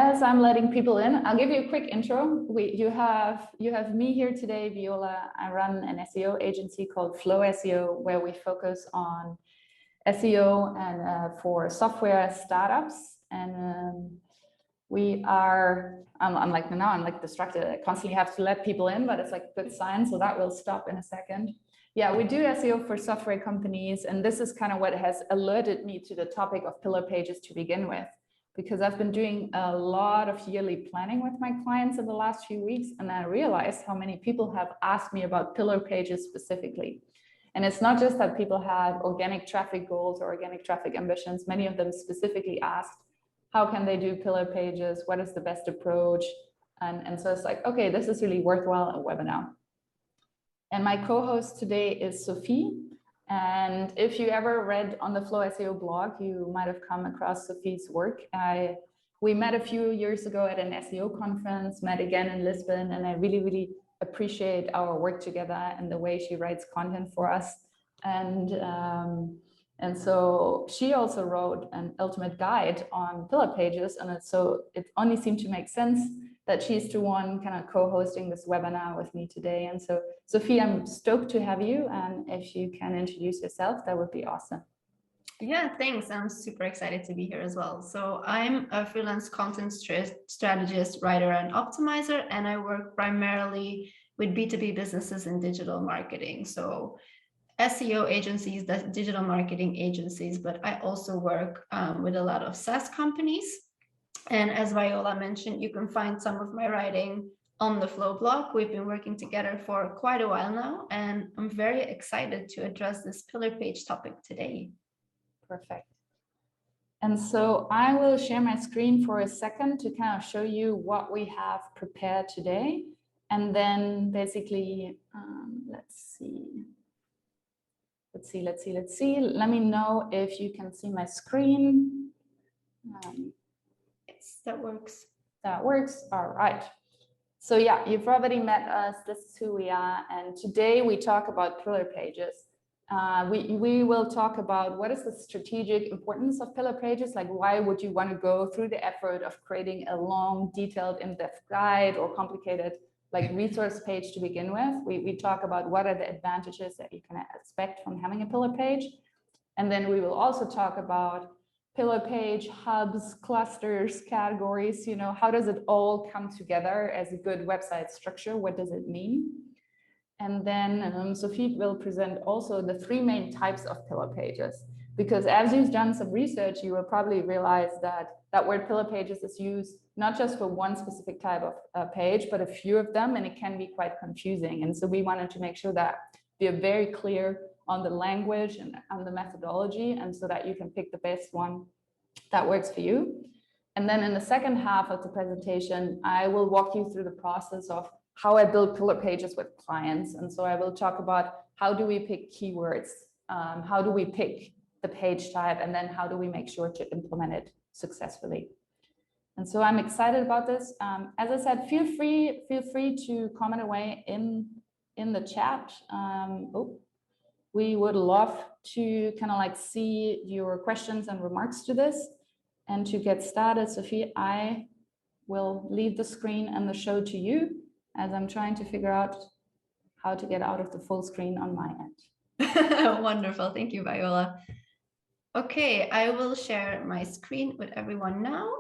as I'm letting people in, I'll give you a quick intro. You have me here today, Viola. I run an SEO agency called Flow SEO, where we focus on SEO and for software startups. And we are, I'm like distracted. I constantly have to let people in, but it's like a good sign. So that will stop in a second. Yeah, we do SEO for software companies. And this is kind of what has alerted me to the topic of pillar pages to begin with, because I've been doing a lot of yearly planning with my clients in the last few weeks. And I realized how many people have asked me about pillar pages specifically. And it's not just that people have organic traffic goals or organic traffic ambitions. Many of them specifically asked, how can they do pillar pages? What is the best approach? And so it's like, okay, this is really worthwhile a webinar. And my co-host today is Sophie. And if you ever read on the Flow SEO blog, you might have come across Sophie's work. We met a few years ago at an SEO conference, met again in Lisbon, and I really, really appreciate our work together and the way she writes content for us. And so she also wrote an ultimate guide on pillar pages. And so it only seemed to make sense that she's the one kind of co-hosting this webinar with me today. And so, Sophie, I'm stoked to have you. And if you can introduce yourself, that would be awesome. Yeah, thanks. I'm super excited to be here as well. So I'm a freelance content strategist, writer, and optimizer, and I work primarily with B2B businesses in digital marketing. So SEO agencies, digital marketing agencies, but I also work with a lot of SaaS companies. And as Viola mentioned, you can find some of my writing on the Flow blog. We've been working together for quite a while now, and I'm very excited to address this pillar page topic today. Perfect. And so I will share my screen for a second to kind of show you what we have prepared today. And then basically, let's see. Let me know if you can see my screen. Yes, that works. That works. All right. So yeah, you've already met us. This is who we are. And today we talk about pillar pages. We will talk about what is the strategic importance of pillar pages, like why would you want to go through the effort of creating a long, detailed, in-depth guide or complicated like resource page to begin with. We talk about what are the advantages that you can expect from having a pillar page. And then we will also talk about pillar page, hubs, clusters, categories, you know, how does it all come together as a good website structure? What does it mean? And then Sophie will present also the three main types of pillar pages, because as you've done some research, you will probably realize that that word pillar pages is used not just for one specific type of page, but a few of them, and it can be quite confusing. And so we wanted to make sure that we are very clear on the language and on the methodology, and so that you can pick the best one that works for you. And then in the second half of the presentation, I will walk you through the process of how I build pillar pages with clients. And so I will talk about how do we pick keywords, how do we pick the page type, and then how do we make sure to implement it successfully. And so I'm excited about this. As I said, feel free to comment away in the chat. We would love to kind of like see your questions and remarks to this. And to get started, Sophie, I will leave the screen and the show to you as I'm trying to figure out how to get out of the full screen on my end. Wonderful. Thank you, Viola. Okay, I will share my screen with everyone now.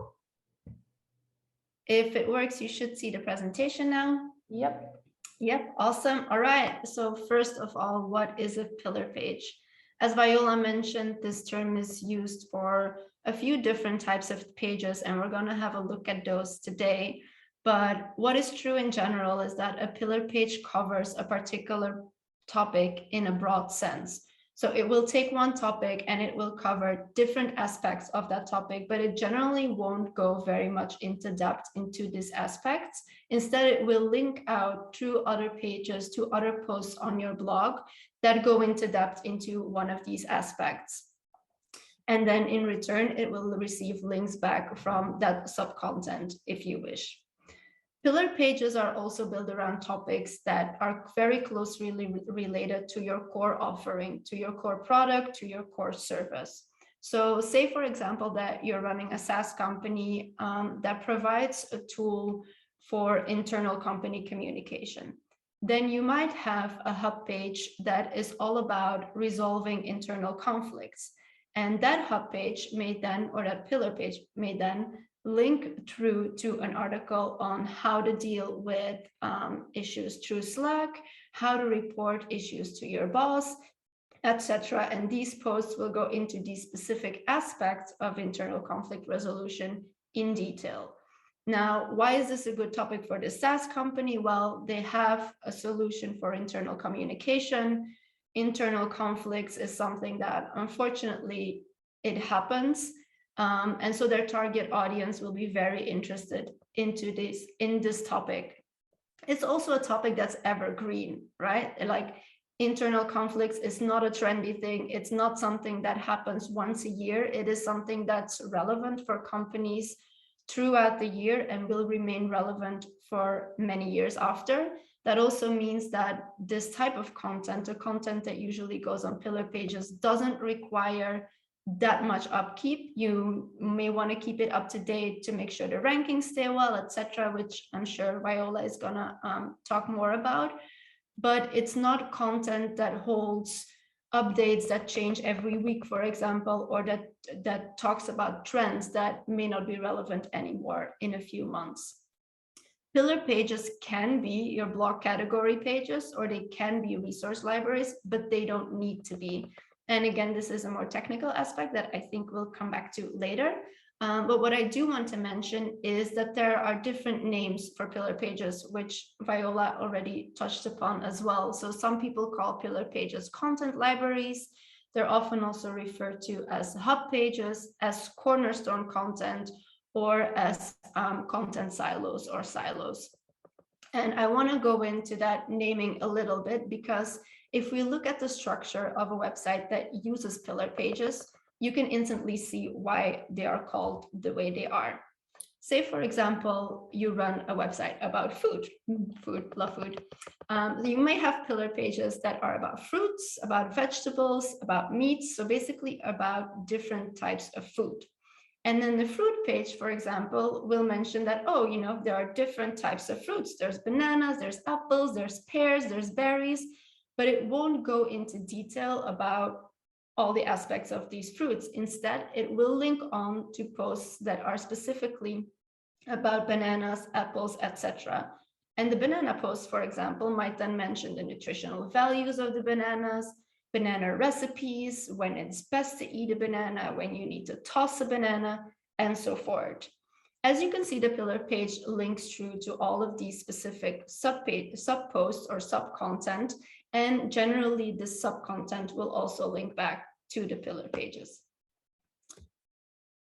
If it works, you should see the presentation now. Yep, awesome. All right, so first of all, what is a pillar page? As Viola mentioned, this term is used for a few different types of pages, and we're going to have a look at those today. But what is true in general is that a pillar page covers a particular topic in a broad sense. So it will take one topic and it will cover different aspects of that topic, but it generally won't go very much into depth into these aspects. Instead, it will link out through other pages to other posts on your blog that go into depth into one of these aspects. And then in return, it will receive links back from that sub-content if you wish. Pillar pages are also built around topics that are very closely related to your core offering, to your core product, to your core service. So say, for example, that you're running a SaaS company that provides a tool for internal company communication. Then you might have a hub page that is all about resolving internal conflicts. And that hub page may then, or that pillar page may then link through to an article on how to deal with issues through Slack, how to report issues to your boss, etc. And these posts will go into these specific aspects of internal conflict resolution in detail. Now, why is this a good topic for the SaaS company? Well, they have a solution for internal communication. Internal conflicts is something that, unfortunately, it happens. And so their target audience will be very interested in this topic. It's also a topic that's evergreen, right? Like, internal conflicts is not a trendy thing. It's not something that happens once a year. It is something that's relevant for companies throughout the year and will remain relevant for many years after. That also means that this type of content, the content that usually goes on pillar pages, doesn't require that much upkeep. You may want to keep it up to date to make sure the rankings stay well, etc., which I'm sure Viola is gonna talk more about. But it's not content that holds updates that change every week, for example, or that talks about trends that may not be relevant anymore in a few months. Pillar pages can be your blog category pages, or they can be resource libraries, but they don't need to be. And again, this is a more technical aspect that I think we'll come back to later. But what I do want to mention is that there are different names for pillar pages, which Viola already touched upon as well. So some people call pillar pages content libraries. They're often also referred to as hub pages, as cornerstone content, or as content silos or silos. And I want to go into that naming a little bit, because if we look at the structure of a website that uses pillar pages, you can instantly see why they are called the way they are. Say, for example, you run a website about food, love food. You may have pillar pages that are about fruits, about vegetables, about meats, so basically about different types of food. And then the fruit page, for example, will mention that, oh, you know, there are different types of fruits. There's bananas, there's apples, there's pears, there's berries, but it won't go into detail about all the aspects of these fruits. Instead, it will link on to posts that are specifically about bananas, apples, etc. And the banana post, for example, might then mention the nutritional values of the bananas, banana recipes, when it's best to eat a banana, when you need to toss a banana, and so forth. As you can see, the pillar page links through to all of these specific sub-posts or sub-content, and generally this sub-content will also link back to the pillar pages.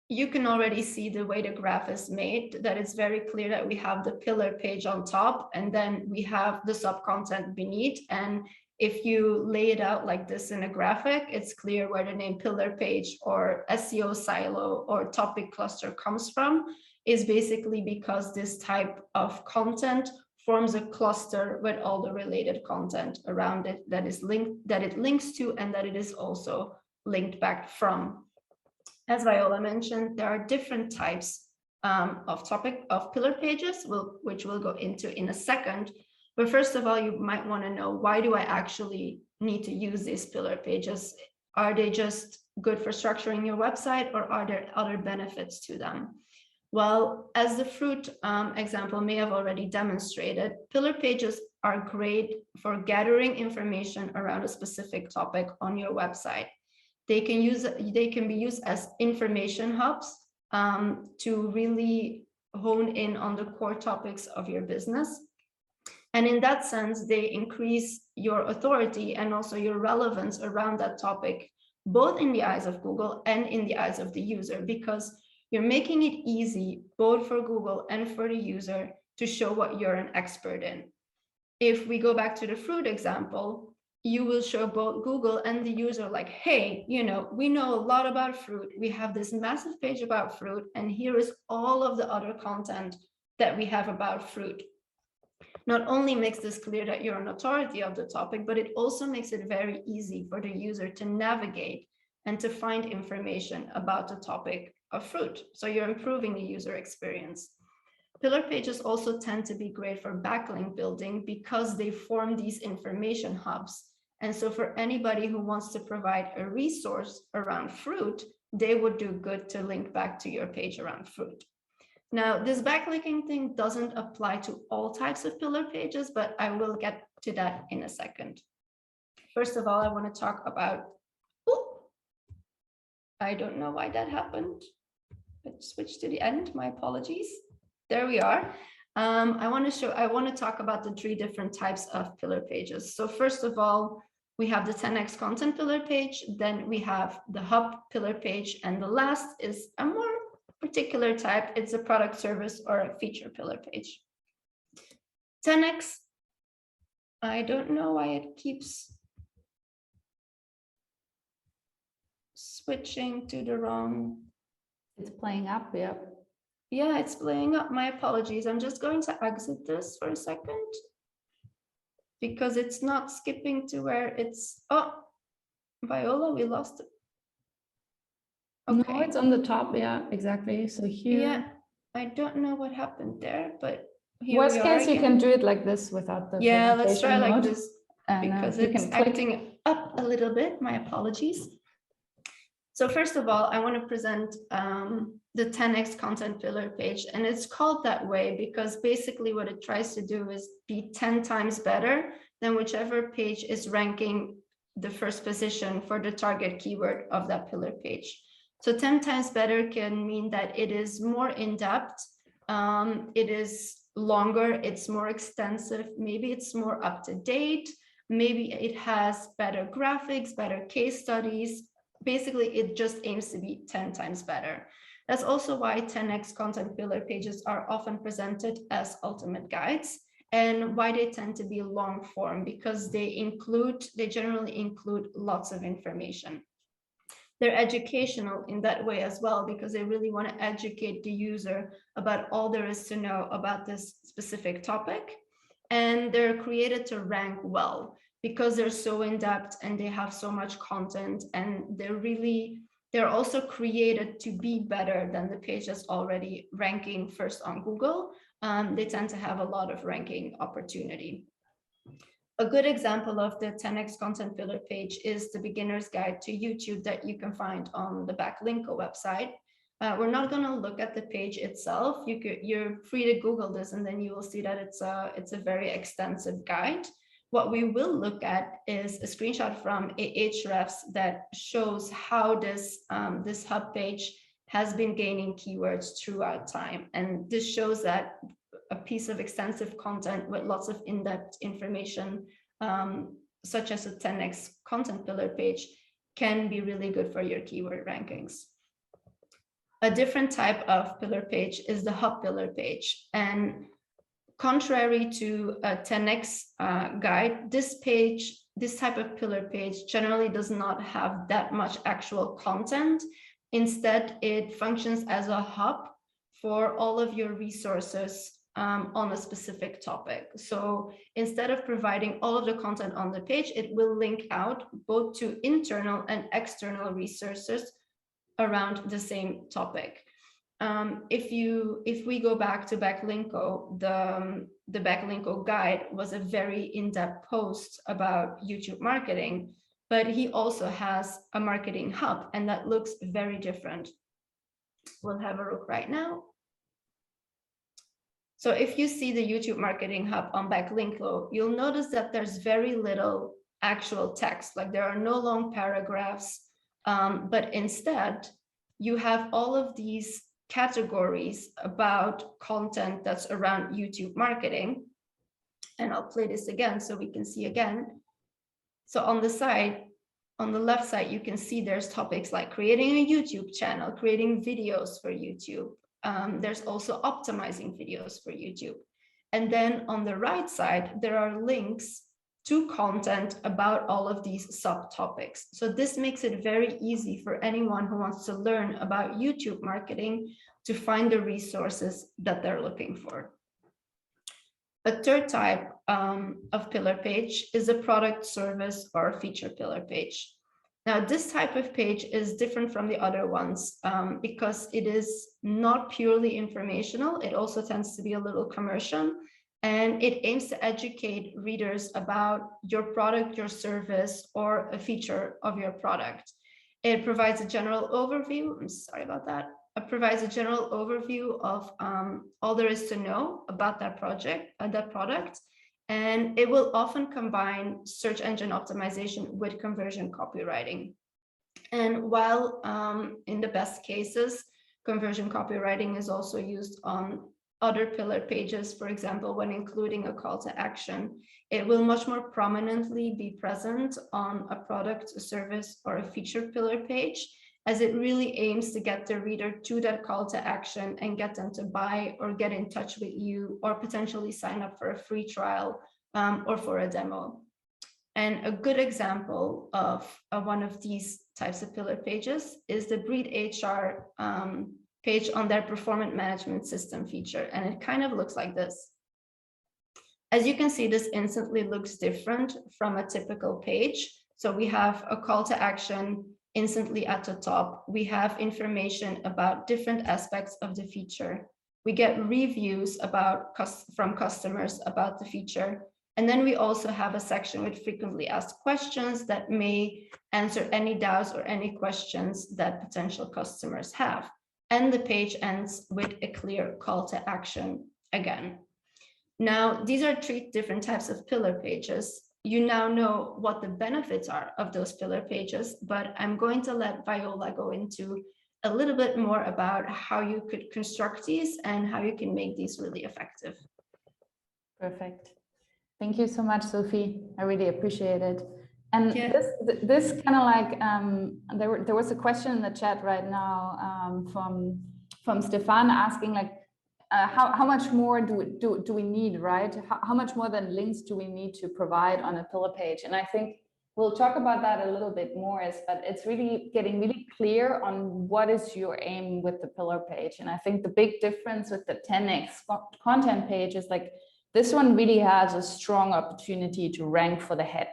You can already see the way the graph is made, that it's very clear that we have the pillar page on top, and then we have the sub-content beneath. And if you lay it out like this in a graphic, it's clear where the name pillar page or SEO silo or topic cluster comes from, is basically because this type of content forms a cluster with all the related content around it that is linked, that it links to, and that it is also linked back from. As Viola mentioned, there are different types of pillar pages, which we'll go into in a second. But first of all, you might want to know, why do I actually need to use these pillar pages? Are they just good for structuring your website, or are there other benefits to them? Well, as the fruit example may have already demonstrated, pillar pages are great for gathering information around a specific topic on your website. They can be used as information hubs to really hone in on the core topics of your business. And in that sense, they increase your authority and also your relevance around that topic, both in the eyes of Google and in the eyes of the user, because you're making it easy both for Google and for the user to show what you're an expert in. If we go back to the fruit example, you will show both Google and the user like, hey, you know, we know a lot about fruit. We have this massive page about fruit, and here is all of the other content that we have about fruit. Not only makes this clear that you're an authority of the topic, but it also makes it very easy for the user to navigate and to find information about the topic of fruit. So you're improving the user experience. Pillar pages also tend to be great for backlink building because they form these information hubs. And so for anybody who wants to provide a resource around fruit, they would do good to link back to your page around fruit. Now, this backlinking thing doesn't apply to all types of pillar pages, but I will get to that in a second. First of all, I want to talk about, I don't know why that happened. Let's switch to the end, my apologies. There we are. I want to talk about the 3 different types of pillar pages. So first of all, we have the 10x content pillar page, then we have the hub pillar page, and the last is a more particular type. It's a product, service, or a feature pillar page. 10x, I don't know why it keeps switching to the wrong. It's playing up, yeah. Yeah, it's playing up. My apologies. I'm just going to exit this for a second because it's not skipping to where it's, oh, Viola, we lost it. Okay. No, it's on the top, yeah, exactly. So here. Yeah, I don't know what happened there, but here worst case, you can do it like this without the yeah, let's try like mode. this And, because it's acting up a little bit. My apologies. So first of all, I want to present the 10x content pillar page, and it's called that way because basically what it tries to do is be 10 times better than whichever page is ranking the first position for the target keyword of that pillar page. So 10 times better can mean that it is more in-depth, it is longer, it's more extensive, maybe it's more up-to-date, maybe it has better graphics, better case studies. Basically, it just aims to be 10 times better. That's also why 10x content pillar pages are often presented as ultimate guides, and why they tend to be long form, because they generally include lots of information. They're educational in that way as well, because they really want to educate the user about all there is to know about this specific topic. And they're created to rank well, because they're so in-depth and they have so much content, and they're also created to be better than the page that's already ranking first on Google. They tend to have a lot of ranking opportunity. A good example of the 10x content pillar page is the beginner's guide to YouTube that you can find on the Backlinko website. We're not going to look at the page itself. You're free to Google this, and then you will see that it's a very extensive guide. What we will look at is a screenshot from Ahrefs that shows how this hub page has been gaining keywords throughout time. And this shows that a piece of extensive content with lots of in-depth information, such as a 10x content pillar page, can be really good for your keyword rankings. A different type of pillar page is the hub pillar page. And contrary to a 10x guide, this type of pillar page generally does not have that much actual content. Instead, it functions as a hub for all of your resources on a specific topic. So instead of providing all of the content on the page, it will link out both to internal and external resources around the same topic. If we go back to Backlinko, the Backlinko guide was a very in-depth post about YouTube marketing, but he also has a marketing hub, and that looks very different. We'll have a look right now. So if you see the YouTube marketing hub on Backlinko, you'll notice that there's very little actual text, like there are no long paragraphs, but instead you have all of these categories about content that's around YouTube marketing. And I'll play this again so we can see again. So on the side, on the left side, you can see there's topics like creating a YouTube channel, creating videos for YouTube. There's also optimizing videos for YouTube. And then on the right side, there are links to content about all of these subtopics. So this makes it very easy for anyone who wants to learn about YouTube marketing to find the resources that they're looking for. A third type of pillar page is a product, service, or feature pillar page. Now, this type of page is different from the other ones because it is not purely informational. It also tends to be a little commercial, and it aims to educate readers about your product, your service, or a feature of your product. It provides a general overview. I'm sorry about that. It provides a general overview of all there is to know about that project, that product. And it will often combine search engine optimization with conversion copywriting. And while in the best cases, conversion copywriting is also used on other pillar pages, for example, when including a call to action, it will much more prominently be present on a product, a service, or a featured pillar page, as it really aims to get the reader to that call to action and get them to buy or get in touch with you or potentially sign up for a free trial or for a demo. And a good example of one of these types of pillar pages is the Breed HR page on their performance management system feature. And it kind of looks like this. As you can see, this instantly looks different from a typical page. So we have a call to action instantly at the top. We have information about different aspects of the feature. We get reviews from customers about the feature. And then we also have a section with frequently asked questions that may answer any doubts or any questions that potential customers have. And the page ends with a clear call to action again. Now, these are 3 different types of pillar pages. You now know what the benefits are of those pillar pages, but I'm going to let Viola go into a little bit more about how you could construct these and how you can make these really effective. Perfect. Thank you so much, Sophie. I really appreciate it. And this kind of like, there was a question in the chat right now from Stefan asking like, how much more do we need, right? How much more than links do we need to provide on a pillar page? And I think we'll talk about that a little bit more, but it's really getting really clear on what is your aim with the pillar page. And I think the big difference with the 10x content page is like, this one really has a strong opportunity to rank for the head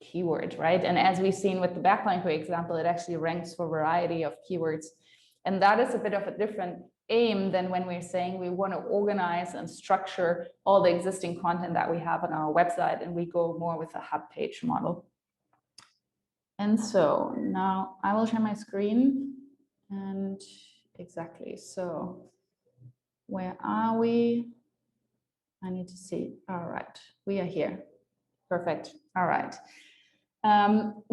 keyword, right? And as we've seen with the backlink, for example, it actually ranks for a variety of keywords. And that is a bit of a different aim than when we're saying we want to organize and structure all the existing content that we have on our website, and we go more with a hub page model. And so now I will share my screen, and exactly, so where are we? I need to see. All right, we are here. Perfect. All right.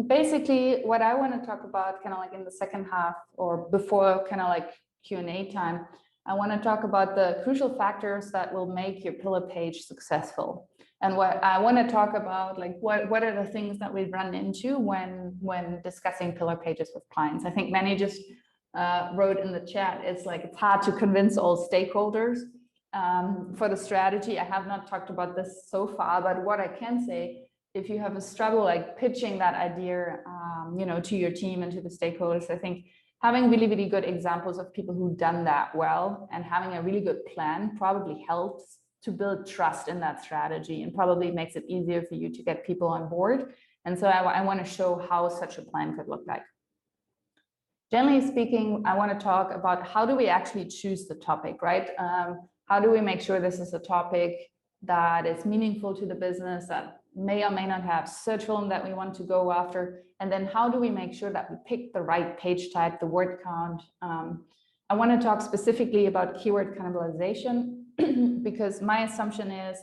Basically, what I want to talk about kind of like in the second half or before kind of like Q&A time, I want to talk about the crucial factors that will make your pillar page successful. And what I want to talk about, like what are the things that we run into when discussing pillar pages with clients. I think Manny just wrote in the chat, it's like it's hard to convince all stakeholders for the strategy. I have not talked about this so far, but what I can say, if you have a struggle like pitching that idea, to your team and to the stakeholders, I think having really, really good examples of people who've done that well and having a really good plan probably helps to build trust in that strategy and probably makes it easier for you to get people on board. And so I want to show how such a plan could look like. Generally speaking, I want to talk about how do we actually choose the topic, right? How do we make sure this is a topic that is meaningful to the business, that may or may not have search volume that we want to go after? And then how do we make sure that we pick the right page type, the word count? I want to talk specifically about keyword cannibalization because my assumption is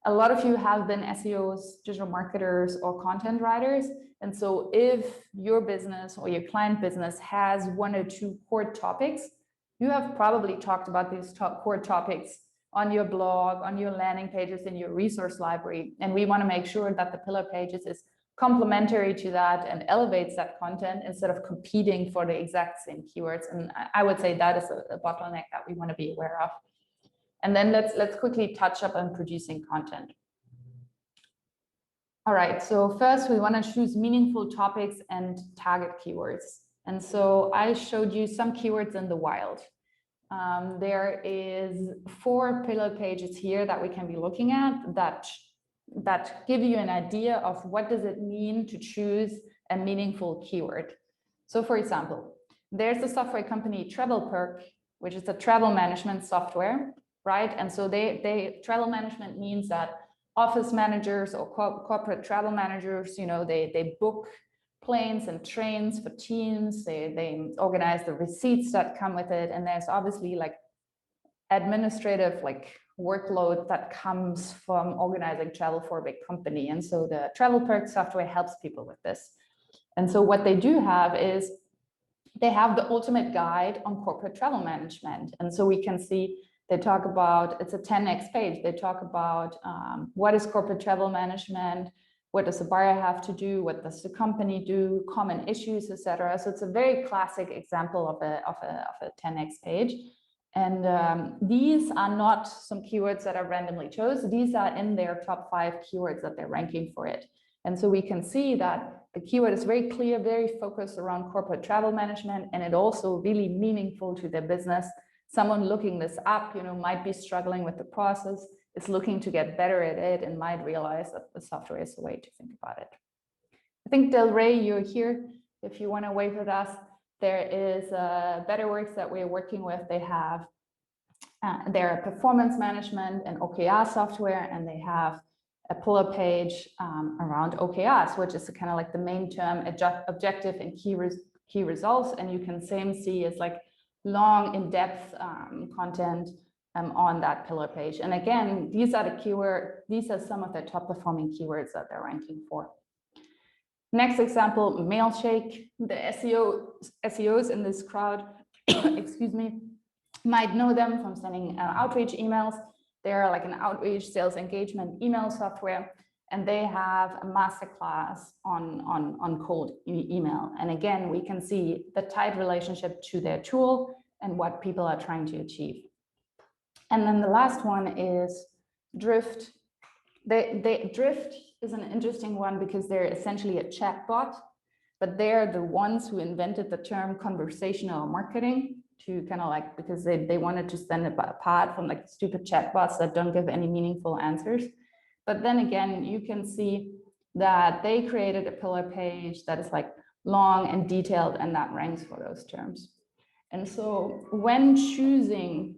a lot of you have been SEOs, digital marketers, or content writers. And so if your business or your client business has 1 or 2 core topics, you have probably talked about these core topics on your blog, on your landing pages, in your resource library. And we want to make sure that the pillar pages is complementary to that and elevates that content instead of competing for the exact same keywords. And I would say that is a bottleneck that we want to be aware of. And then let's quickly touch up on producing content. All right, so first we want to choose meaningful topics and target keywords. And so I showed you some keywords in the wild. There is 4 pillar pages here that we can be looking at that give you an idea of what does it mean to choose a meaningful keyword. So for example, there's the software company TravelPerk, which is a travel management software, right? And so travel management means that office managers or corporate travel managers, you know, they book planes and trains for teams, they organize the receipts that come with it, and there's obviously like administrative like workload that comes from organizing travel for a big company. And so the TravelPerk software helps people with this. And so what they do have is they have the ultimate guide on corporate travel management. And so we can see they talk about, it's a 10x page. They talk about what is corporate travel management, what does the buyer have to do, what does the company do, common issues, etc. So it's a very classic example of a 10x page. And these are not some keywords that are randomly chosen. These are in their top 5 keywords that they're ranking for it. And so we can see that the keyword is very clear, very focused around corporate travel management, and it also really meaningful to their business. Someone looking this up, you know, might be struggling with the process, is looking to get better at it, and might realize that the software is the way to think about it. I think Del Rey, you're here. If you want to wave at us, there is Betterworks that we're working with. They have their performance management and OKR software, and they have a pull-up page around OKRs, which is kind of like the main term, objective and key results. And you can see is like long, in-depth content on that pillar page. And again, these are some of the top performing keywords that they're ranking for. Next example, MailShake. The SEOs in this crowd, excuse me, might know them from sending outreach emails. They're like an outreach sales engagement email software, and they have a masterclass on cold email. And again, we can see the tight relationship to their tool and what people are trying to achieve. And then the last one is Drift. Drift is an interesting one because they're essentially a chatbot, but they're the ones who invented the term conversational marketing to kind of like, because they wanted to stand apart from like stupid chatbots that don't give any meaningful answers. But then again, you can see that they created a pillar page that is like long and detailed, and that ranks for those terms. And so when choosing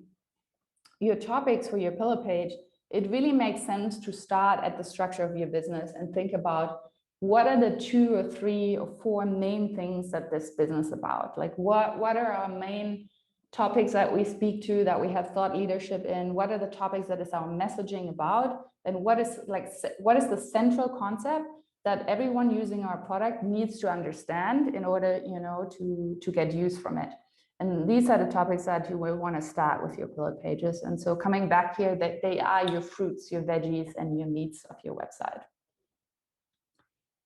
your topics for your pillar page, it really makes sense to start at the structure of your business and think about what are the 2 or 3 or 4 main things that this business is about? Like what are our main topics that we speak to, that we have thought leadership in? What are the topics that is our messaging about? And what is the central concept that everyone using our product needs to understand in order, you know, to get use from it? And these are the topics that you will want to start with your pillar pages. And so coming back here, that they are your fruits, your veggies, and your meats of your website.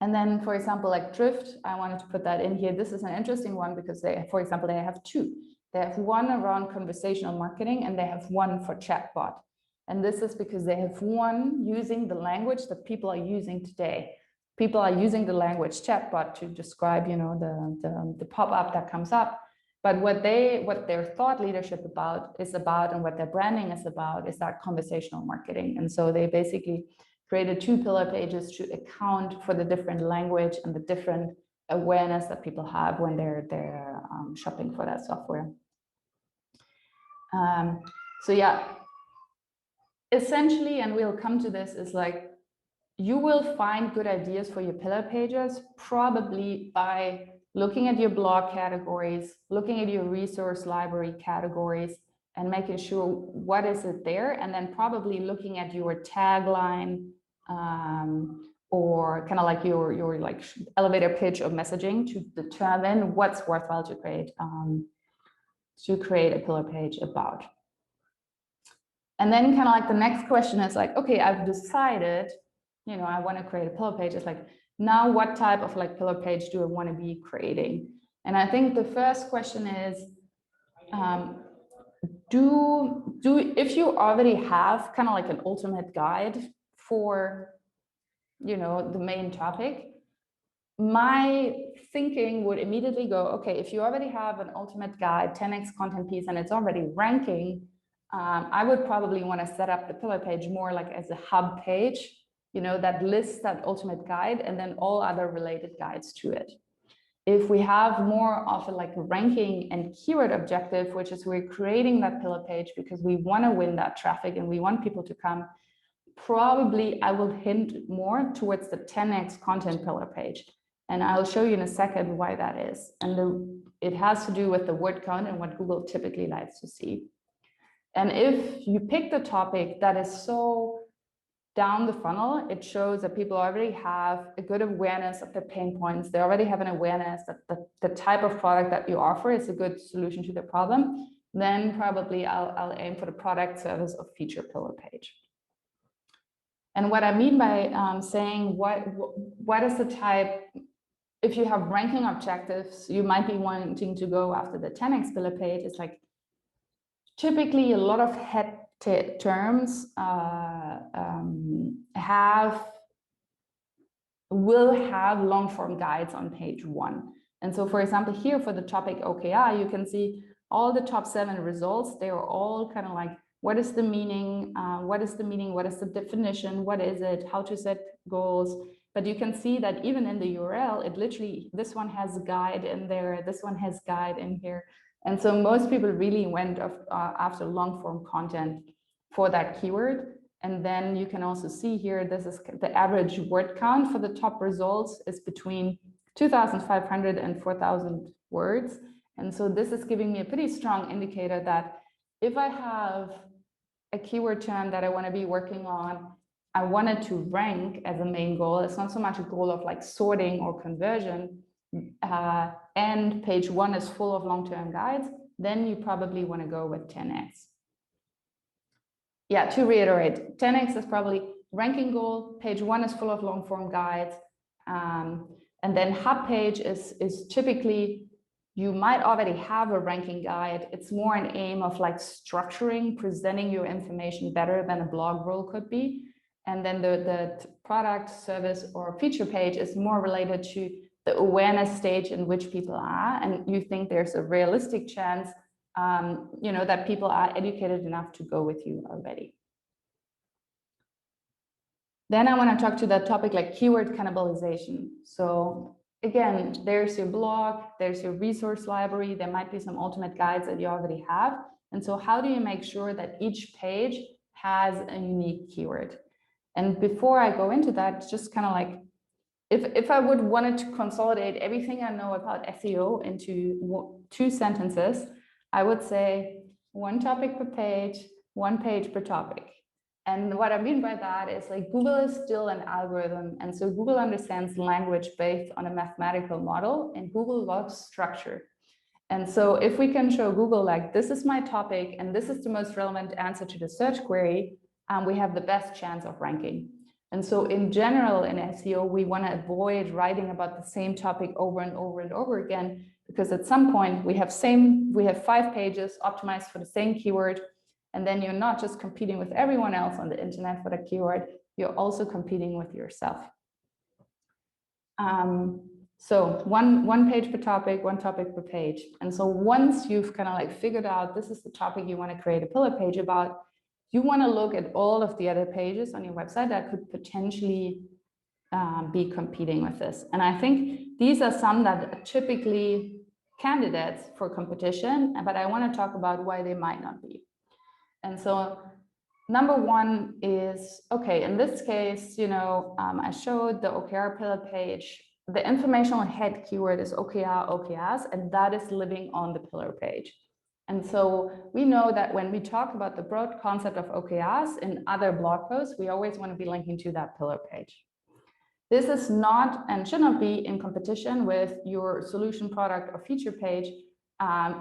And then, for example, like Drift, I wanted to put that in here. This is an interesting one because they, for example, they have 2. They have one around conversational marketing, and they have one for chatbot. And this is because they have one using the language that people are using today. People are using the language chatbot to describe, you know, the pop-up that comes up. But what their thought leadership is about, and what their branding is about, is that conversational marketing. And so they basically created 2 pillar pages to account for the different language and the different awareness that people have when they're shopping for that software. So yeah, essentially, and we'll come to this, is like you will find good ideas for your pillar pages probably by looking at your blog categories, looking at your resource library categories, and making sure what is it there, and then probably looking at your tagline or kind of like your like elevator pitch of messaging to determine what's worthwhile to create a pillar page about. And then kind of like the next question is like, okay, I've decided, you know, I want to create a pillar page. It's like, now what type of like pillar page do I want to be creating? And I think the first question is, if you already have kind of like an ultimate guide for, you know, the main topic, my thinking would immediately go, okay, if you already have an ultimate guide, 10x content piece, and it's already ranking, I would probably want to set up the pillar page more like as a hub page, that lists that ultimate guide and then all other related guides to it. If we have more of a ranking and keyword objective, which is we're creating that pillar page because we want to win that traffic and we want people to come, probably I will hint more towards the 10x content pillar page. And I'll show you in a second why that is. And it has to do with the word count and what Google typically likes to see. And if you pick the topic that is so down the funnel, it shows that people already have a good awareness of the pain points. They already have an awareness that the type of product that you offer is a good solution to the problem. Then probably I'll aim for the product, service, or feature pillar page. And what I mean by saying what is the type, if you have ranking objectives, you might be wanting to go after the 10x pillar page. It's typically a lot of head terms will have long form guides on page 1. And so, for example, here for the topic OKR, you can see all the top 7 results. They are all kind of what is the meaning? What is the meaning? What is the definition? What is it? How to set goals? But you can see that even in the URL, it literally, this one has a guide in there. This one has guide in here. And so most people really went after long form content for that keyword. And then you can also see here, this is the average word count for the top results is between 2,500 and 4,000 words. And so this is giving me a pretty strong indicator that if I have a keyword term that I want to be working on, I wanted to rank as a main goal. It's not so much a goal of sorting or conversion, and page 1 is full of long-term guides, then you probably want to go with 10x. Yeah, to reiterate, 10x is probably ranking goal, page 1 is full of long-form guides, and then hub page is typically, you might already have a ranking guide. It's more an aim of structuring, presenting your information better than a blog roll could be. And then the product, service, or feature page is more related to the awareness stage in which people are, and you think there's a realistic chance, that people are educated enough to go with you already. Then I want to talk to that topic keyword cannibalization. So again, there's your blog, there's your resource library, there might be some ultimate guides that you already have. And so how do you make sure that each page has a unique keyword? And before I go into that, just kind of if I would wanted to consolidate everything I know about SEO into 2 sentences, I would say 1 topic per page, 1 page per topic. And what I mean by that is Google is still an algorithm. And so Google understands language based on a mathematical model, and Google loves structure. And so if we can show Google this is my topic and this is the most relevant answer to the search query, we have the best chance of ranking. And so in general in SEO, we want to avoid writing about the same topic over and over and over again, because at some point we have 5 pages optimized for the same keyword. And then you're not just competing with everyone else on the internet for the keyword, you're also competing with yourself. So one page per topic, 1 topic per page. And so once you've kind of figured out this is the topic you want to create a pillar page about, you want to look at all of the other pages on your website that could potentially be competing with this. And I think these are some that are typically candidates for competition, but I want to talk about why they might not be. And so number 1 is, okay, in this case, I showed the OKR pillar page. The informational head keyword is OKR, OKRs, and that is living on the pillar page. And so we know that when we talk about the broad concept of OKRs in other blog posts, we always want to be linking to that pillar page. This is not and should not be in competition with your solution, product, or feature page,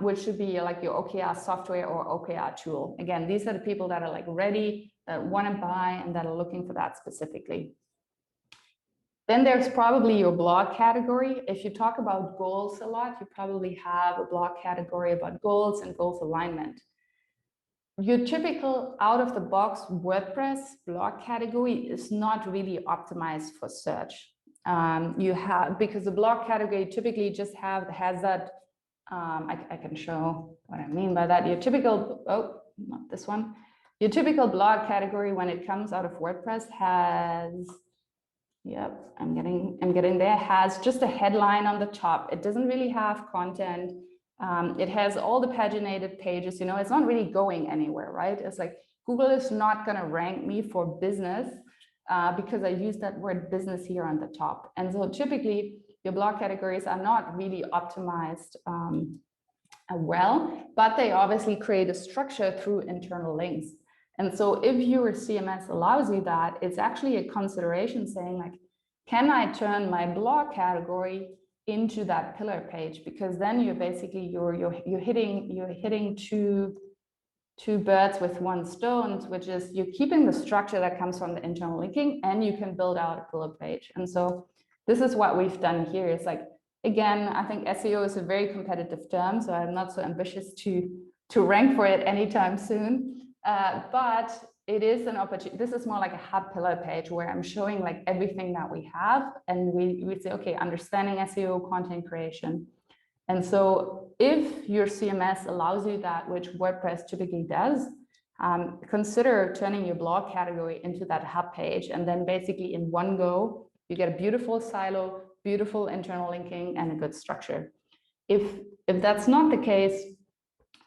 which should be your OKR software or OKR tool. Again, these are the people that are ready, that want to buy, and that are looking for that specifically. Then there's probably your blog category. If you talk about goals a lot, you probably have a blog category about goals and goals alignment. Your typical out-of-the-box WordPress blog category is not really optimized for search. Because the blog category typically just has that, I can show what I mean by that. Your typical, not this one. Your typical blog category when it comes out of WordPress has Yep, I'm getting there. Has just a headline on the top. It doesn't really has just a headline on the top. It doesn't really have content. It has all the paginated pages, you know, it's not really going anywhere, right? It's like Google is not going to rank me for business because I use that word business here on the top. And so typically your blog categories are not really optimized well, but they obviously create a structure through internal links. And so if your CMS allows you that, it's actually a consideration saying like, can I turn my blog category into that pillar page? Because then you're basically you're hitting two birds with one stone, which is you're keeping the structure that comes from the internal linking, and you can build out a pillar page. And so this is what we've done here. It's like, again, I think SEO is a very competitive term, so I'm not so ambitious to rank for it anytime soon. But it is an opportunity. This is more like a hub pillar page where I'm showing like everything that we have, and we say, okay, understanding SEO, content creation. And so if your CMS allows you that, which WordPress typically does, consider turning your blog category into that hub page. And then basically in one go, you get a beautiful silo, beautiful internal linking, and a good structure. If that's not the case,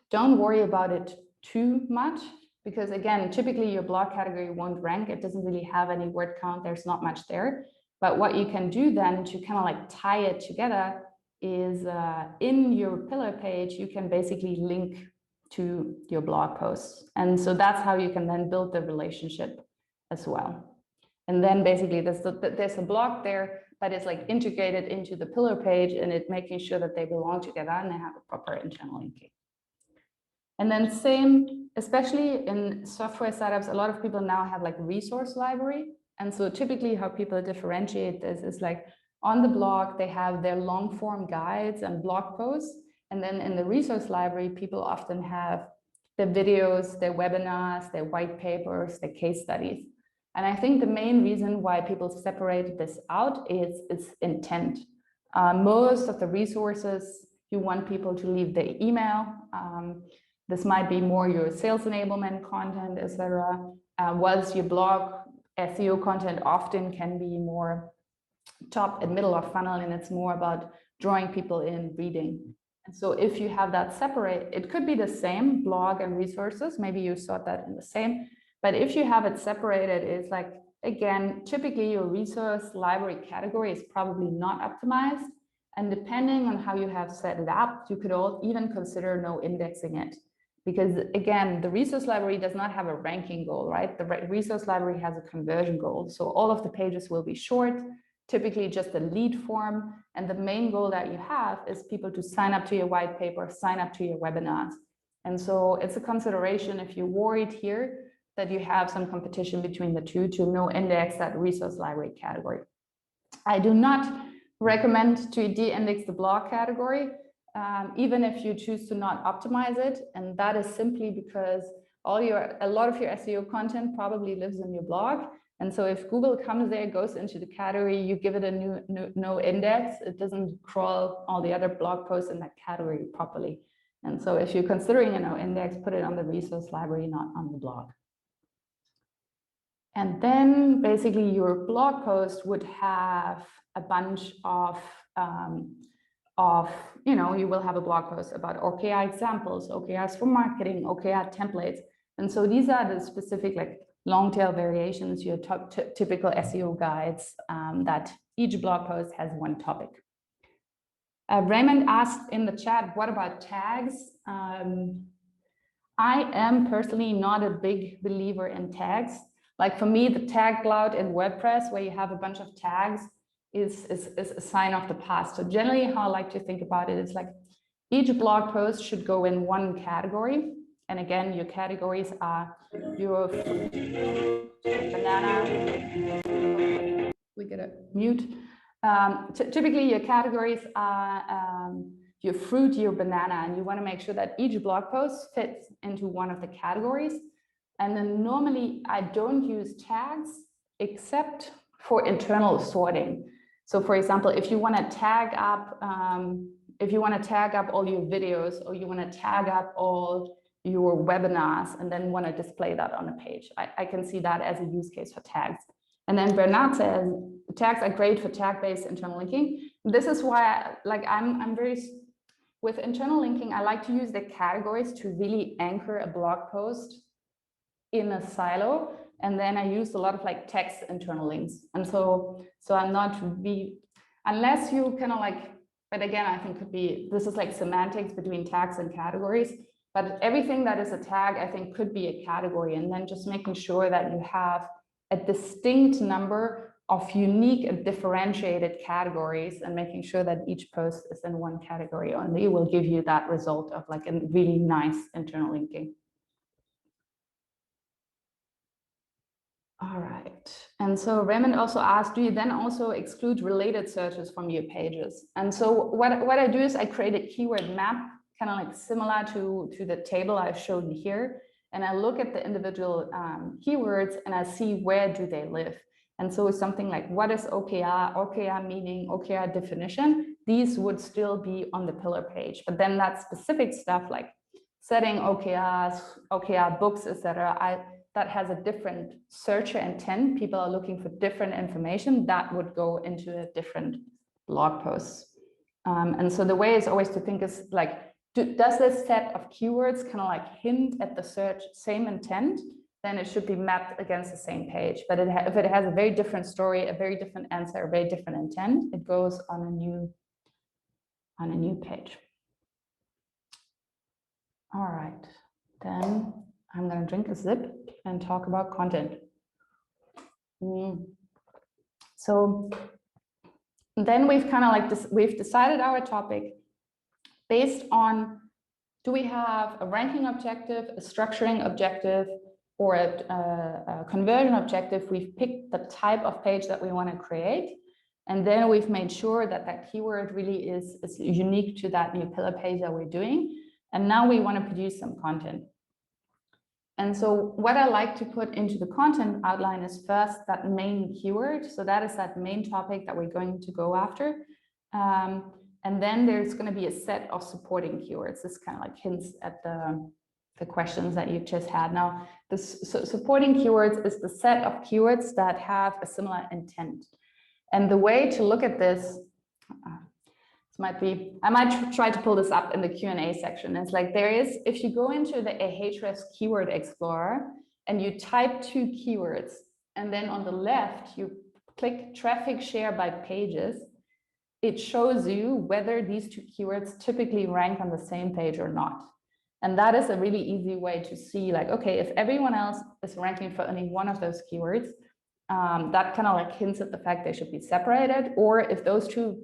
don't worry about it too much, because again, typically your blog category won't rank. It doesn't really have any word count. There's not much there. But what you can do then to kind of like tie it together is in your pillar page, you can basically link to your blog posts. And so that's how you can then build the relationship as well. And then basically there's a blog there, but it's like integrated into the pillar page, and it making sure that they belong together and they have a proper internal linking. And then same, especially in software startups, a lot of people now have like resource library. And so typically how people differentiate this is like on the blog, they have their long form guides and blog posts. And then in the resource library, people often have their videos, their webinars, their white papers, their case studies. And I think the main reason why people separate this out is intent. Most of the resources, you want people to leave their email. This might be more your sales enablement content, etc. Whilst your blog SEO content often can be more top and middle of funnel, and it's more about drawing people in, reading. And so if you have that separate, it could be the same blog and resources. Maybe you sort that in the same, but if you have it separated, it's like, again, typically your resource library category is probably not optimized. And depending on how you have set it up, you could even consider no indexing it. Because again, the resource library does not have a ranking goal, right? The resource library has a conversion goal. So all of the pages will be short, typically just a lead form. And the main goal that you have is people to sign up to your white paper, sign up to your webinars. And so it's a consideration if you're worried here that you have some competition between the two to no index that resource library category. I do not recommend to de-index the blog category, even if you choose to not optimize it. And that is simply because a lot of your SEO content probably lives in your blog. And so if Google comes there, goes into the category, you give it a no index, it doesn't crawl all the other blog posts in that category properly. And so if you're considering a no index, put it on the resource library, not on the blog. And then basically your blog post would have a bunch of you will have a blog post about OKR examples, OKRs for marketing, OKR templates. And so these are the specific like long tail variations, your typical SEO guides that each blog post has one topic. Raymond asked in the chat, what about tags? I am personally not a big believer in tags. Like for me, the tag cloud in WordPress, where you have a bunch of tags, is a sign of the past. So generally how I like to think about it is like each blog post should go in one category. And again, your categories are your banana. We get a mute. Typically your categories are your fruit, your banana, and you want to make sure that each blog post fits into one of the categories. And then normally I don't use tags except for internal sorting. So for example, if you want to tag up all your videos, or you want to tag up all your webinars and then want to display that on a page, I can see that as a use case for tags. And then Bernard says, tags are great for tag-based internal linking. This is why I'm very, with internal linking, I like to use the categories to really anchor a blog post in a silo. And then I use a lot of like text internal links. And so I'm not really, unless you kind of like, but again, I think could be, this is like semantics between tags and categories, but everything that is a tag, I think could be a category. And then just making sure that you have a distinct number of unique and differentiated categories, and making sure that each post is in one category only will give you that result of like a really nice internal linking. All right. And so Raymond also asked, do you then also exclude related searches from your pages? And so what I do is I create a keyword map, kind of like similar to the table I've shown here. And I look at the individual keywords and I see where do they live. And so it's something like, what is OKR, OKR meaning, OKR definition? These would still be on the pillar page. But then that specific stuff like setting OKRs, OKR books, etc., that has a different searcher intent. People are looking for different information that would go into a different blog post. And so the way is always to think is like, does this set of keywords kind of like hint at the search same intent? Then it should be mapped against the same page. But if it has a very different story, a very different answer, a very different intent, it goes on a new page. All right, then I'm going to drink a sip and talk about content. So then we've kind of like this, we've decided our topic based on, do we have a ranking objective, a structuring objective, or a conversion objective? We've picked the type of page that we want to create. And then we've made sure that that keyword really is unique to that new pillar page that we're doing. And now we want to produce some content. And so what I like to put into the content outline is first that main keyword. So that is that main topic that we're going to go after. And then there's going to be a set of supporting keywords. This kind of like hints at the questions that you just had. Now, the supporting keywords is the set of keywords that have a similar intent. And the way to look at this might be, I might try to pull this up in the Q&A section. It's like there is, if you go into the Ahrefs keyword explorer and you type 2 keywords, and then on the left, you click traffic share by pages, it shows you whether these 2 keywords typically rank on the same page or not. And that is a really easy way to see like, okay, if everyone else is ranking for only one of those keywords, that kind of like hints at the fact they should be separated, or if those 2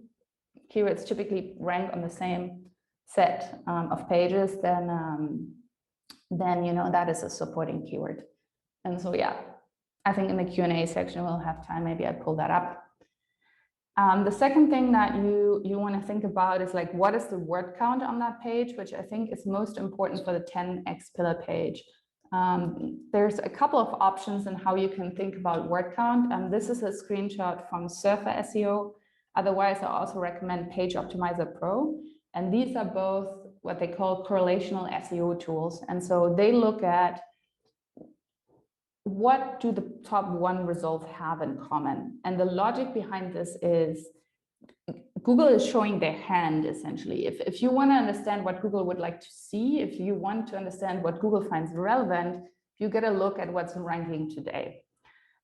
keywords typically rank on the same set of pages, then you know that is a supporting keyword. And so yeah, I think in the Q&A section we'll have time, maybe I pull that up. The second thing that you want to think about is like, what is the word count on that page, which I think is most important for the 10x pillar page. There's a couple of options in how you can think about word count. This is a screenshot from Surfer SEO. Otherwise, I also recommend Page Optimizer Pro. And these are both what they call correlational SEO tools. And so they look at what do the top 1 results have in common. And the logic behind this is Google is showing their hand, essentially. If you want to understand what Google would like to see, if you want to understand what Google finds relevant, you get a look at what's ranking today.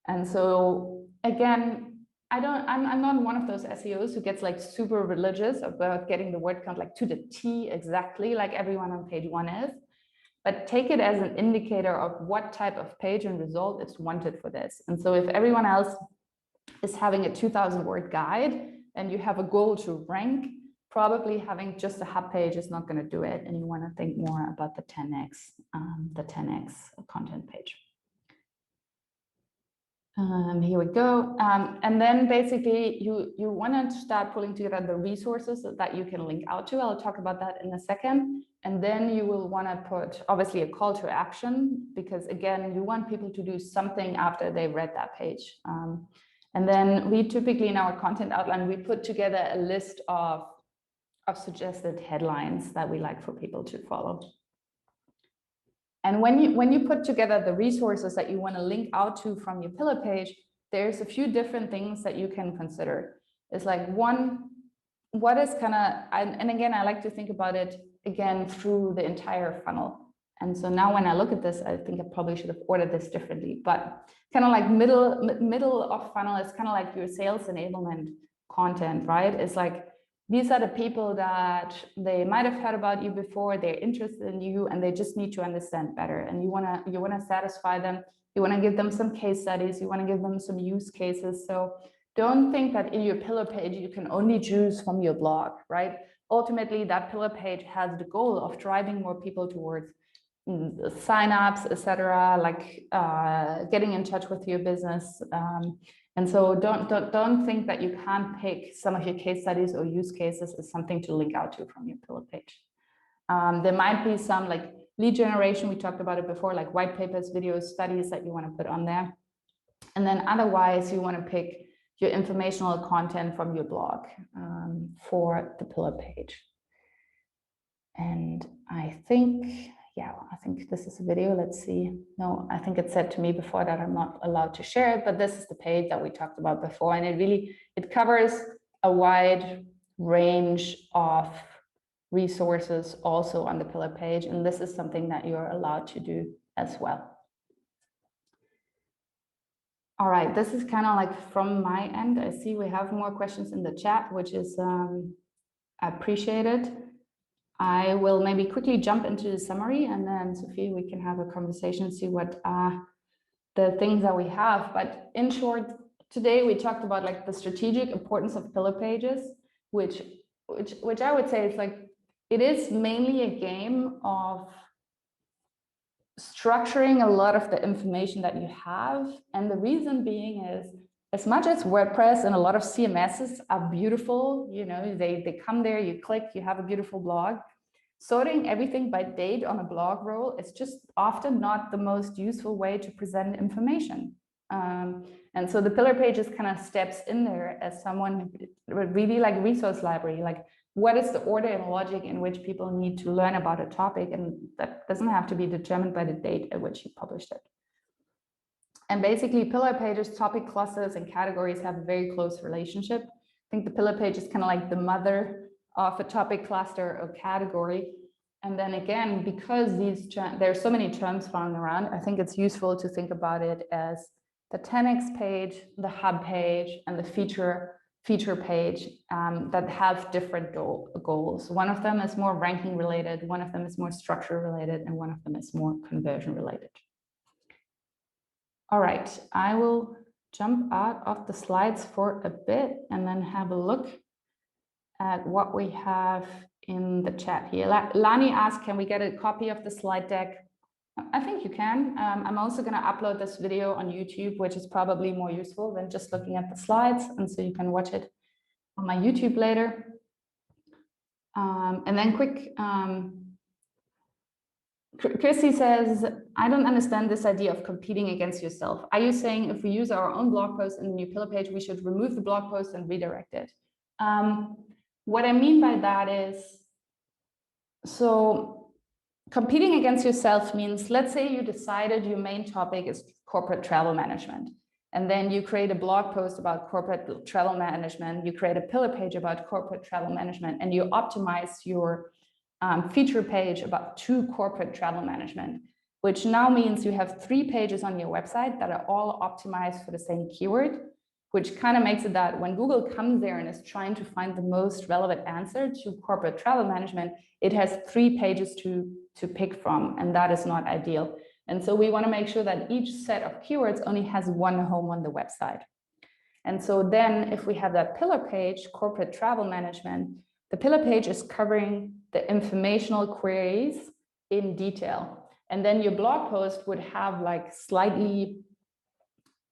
And so again, I'm not one of those SEOs who gets like super religious about getting the word count like to the T exactly like everyone on page 1 is, but take it as an indicator of what type of page and result is wanted for this. And so if everyone else is having a 2,000 word guide and you have a goal to rank, probably having just a hub page is not going to do it. And you want to think more about the 10x content page. Here we go. And then basically you want to start pulling together the resources that you can link out to. I'll talk about that in a second. And then you will want to put obviously a call to action, because again, you want people to do something after they read that page. And then we typically in our content outline, we put together a list of suggested headlines that we like for people to follow. And when you put together the resources that you want to link out to from your pillar page, there's a few different things that you can consider. It's like, one, what is kind of, and again, I like to think about it again through the entire funnel. And so now when I look at this, I think I probably should have ordered this differently, but kind of like middle of funnel is kind of like your sales enablement content, right? It's like, these are the people that they might have heard about you before, they're interested in you, and they just need to understand better. And you wanna satisfy them. You wanna give them some case studies. You wanna give them some use cases. So don't think that in your pillar page, you can only choose from your blog, right? Ultimately, that pillar page has the goal of driving more people towards signups, etc., like getting in touch with your business. And so don't think that you can't pick some of your case studies or use cases as something to link out to from your pillar page. There might be some like lead generation. We talked about it before, like white papers, videos, studies that you want to put on there. And then otherwise, you want to pick your informational content from your blog for the pillar page. And I think, yeah, I think this is a video. Let's see. No, I think it said to me before that I'm not allowed to share it, but this is the page that we talked about before. And it covers a wide range of resources also on the pillar page. And this is something that you're allowed to do as well. All right, this is kind of like from my end. I see we have more questions in the chat, which is appreciated. I will maybe quickly jump into the summary, and then Sophie, we can have a conversation, see what are the things that we have. But in short, today we talked about like the strategic importance of pillar pages, which I would say is like, it is mainly a game of structuring a lot of the information that you have. And the reason being is, as much as WordPress and a lot of CMSs are beautiful, you know, they come there, you click, you have a beautiful blog. Sorting everything by date on a blog roll is just often not the most useful way to present information. And so the pillar pages kind of steps in there as someone really like resource library, like what is the order and logic in which people need to learn about a topic, and that doesn't have to be determined by the date at which you published it. And basically, pillar pages, topic clusters, and categories have a very close relationship. I think the pillar page is kind of like the mother of a topic cluster or category. And then again, because there are so many terms flying around, I think it's useful to think about it as the 10x page, the hub page, and the feature page that have different goals. One of them is more ranking related, one of them is more structure related, and one of them is more conversion related. All right, I will jump out of the slides for a bit and then have a look at what we have in the chat here. Lani asked, can we get a copy of the slide deck? I think you can. I'm also going to upload this video on YouTube, which is probably more useful than just looking at the slides. And so you can watch it on my YouTube later. And then quick, Christy says, I don't understand this idea of competing against yourself. Are you saying if we use our own blog post in the new pillar page, we should remove the blog post and redirect it? What I mean by that is, so competing against yourself means, let's say you decided your main topic is corporate travel management, and then you create a blog post about corporate travel management, you create a pillar page about corporate travel management, and you optimize your feature page to corporate travel management, which now means you have 3 pages on your website that are all optimized for the same keyword, which kind of makes it that when Google comes there and is trying to find the most relevant answer to corporate travel management, it has 3 pages to pick from, and that is not ideal. And so we want to make sure that each set of keywords only has one home on the website. And so then if we have that pillar page, corporate travel management, the pillar page is covering the informational queries in detail. And then your blog post would have like slightly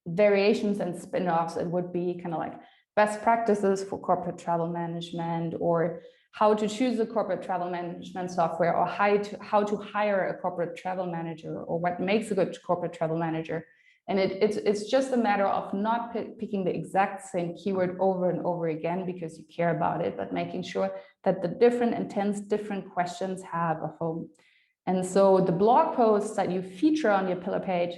variations and spin-offs. It would be kind of like best practices for corporate travel management, or how to choose a corporate travel management software, or how to hire a corporate travel manager, or what makes a good corporate travel manager. And it's just a matter of not picking the exact same keyword over and over again because you care about it, but making sure that the different intents, different questions have a home. And so the blog posts that you feature on your pillar page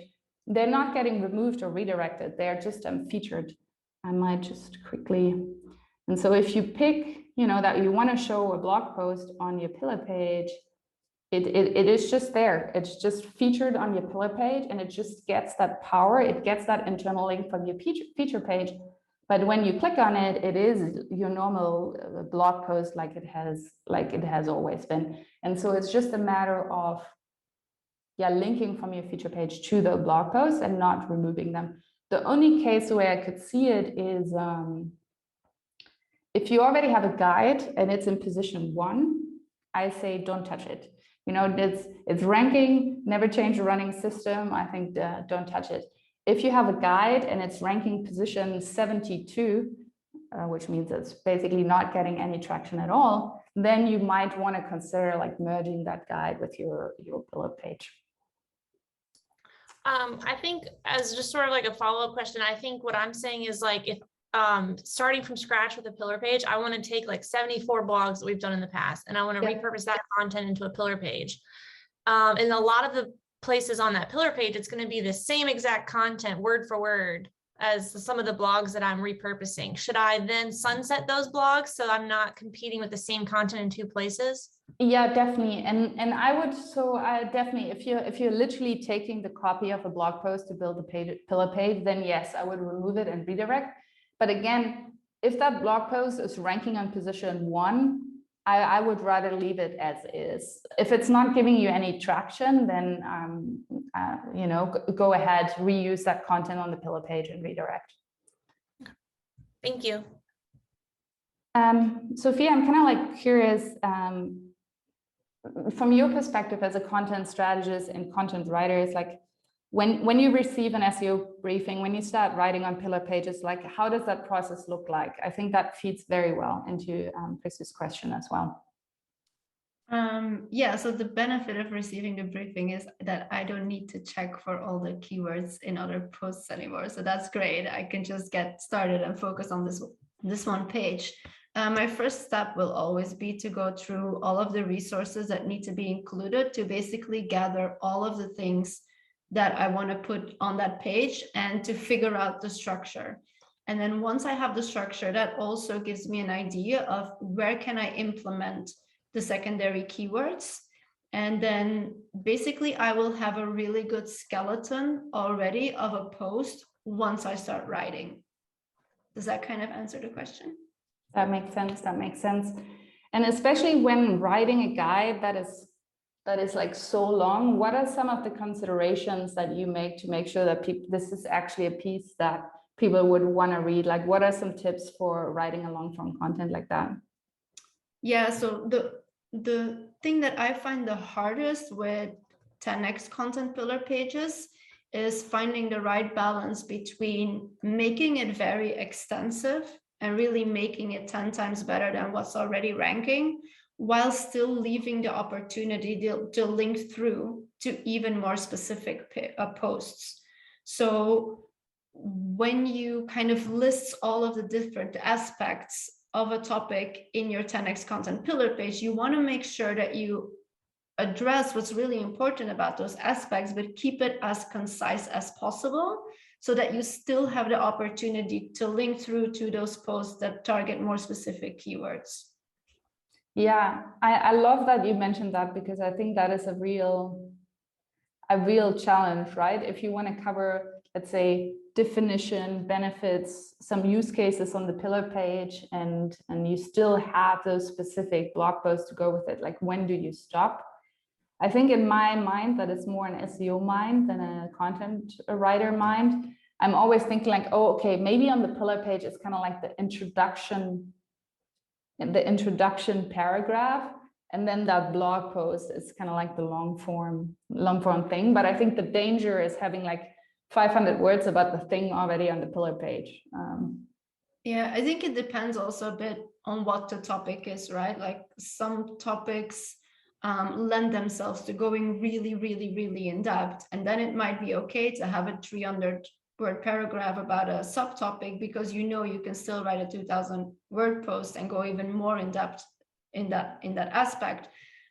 they're not getting removed or redirected. They're just featured. I might just quickly. And so if you pick, that you want to show a blog post on your pillar page, it is just there. It's just featured on your pillar page, and it just gets that power. It gets that internal link from your feature page. But when you click on it, it is your normal blog post, like it has always been. And so it's just a matter of linking from your feature page to the blog post and not removing them. The only case where I could see it is if you already have a guide and it's in position 1, I say don't touch it. It's ranking, never change the running system. I think don't touch it. If you have a guide and it's ranking position 72, which means it's basically not getting any traction at all, then you might want to consider like merging that guide with your pillar page. I think as just sort of like a follow-up question, I think what I'm saying is like if starting from scratch with a pillar page, I want to take like 74 blogs that we've done in the past, and I want to repurpose that content into a pillar page. And a lot of the places on that pillar page, it's going to be the same exact content word for word as some of the blogs that I'm repurposing. Should I then sunset those blogs so I'm not competing with the same content in 2 places? Yeah, definitely. And I would, definitely, if you're literally taking the copy of a blog post to build a pillar page, then yes, I would remove it and redirect. But again, if that blog post is ranking on position 1, I would rather leave it as is. If it's not giving you any traction, then go ahead, reuse that content on the pillar page and redirect. Thank you. Sophia, I'm kind of like curious, from your perspective as a content strategist and content writer, is like when you receive an SEO briefing, when you start writing on pillar pages, like how does that process look like? I think that feeds very well into Chris's question as well. Yeah, so the benefit of receiving the briefing is that I don't need to check for all the keywords in other posts anymore. So that's great. I can just get started and focus on this one page. My first step will always be to go through all of the resources that need to be included to basically gather all of the things that I want to put on that page and to figure out the structure. And then once I have the structure, that also gives me an idea of where can I implement the secondary keywords. And then basically I will have a really good skeleton already of a post once I start writing. Does that kind of answer the question? That makes sense. That makes sense. And especially when writing a guide that is like so long, what are some of the considerations that you make to make sure that this is actually a piece that people would want to read? Like, what are some tips for writing a long form content like that? Yeah, so the thing that I find the hardest with 10x content pillar pages is finding the right balance between making it very extensive and really making it 10 times better than what's already ranking, while still leaving the opportunity to link through to even more specific posts. So when you kind of list all of the different aspects of a topic in your 10x content pillar page, you want to make sure that you address what's really important about those aspects, but keep it as concise as possible so that you still have the opportunity to link through to those posts that target more specific keywords. Yeah, I love that you mentioned that, because I think that is a real challenge, right? If you want to cover, let's say, definition, benefits, some use cases on the pillar page, and you still have those specific blog posts to go with it, like when do you stop? I think in my mind, that is more an SEO mind than a content writer mind. I'm always thinking like, oh, okay, maybe on the pillar page, it's kind of like the introduction paragraph, and then that blog post is kind of like the long form thing. But I think the danger is having like 500 words about the thing already on the pillar page. Yeah, I think it depends also a bit on what the topic is, right? Like some topics lend themselves to going really, really, really in depth. And then it might be okay to have a 300-word paragraph about a subtopic, because you know you can still write a 2,000-word post and go even more in depth in that aspect.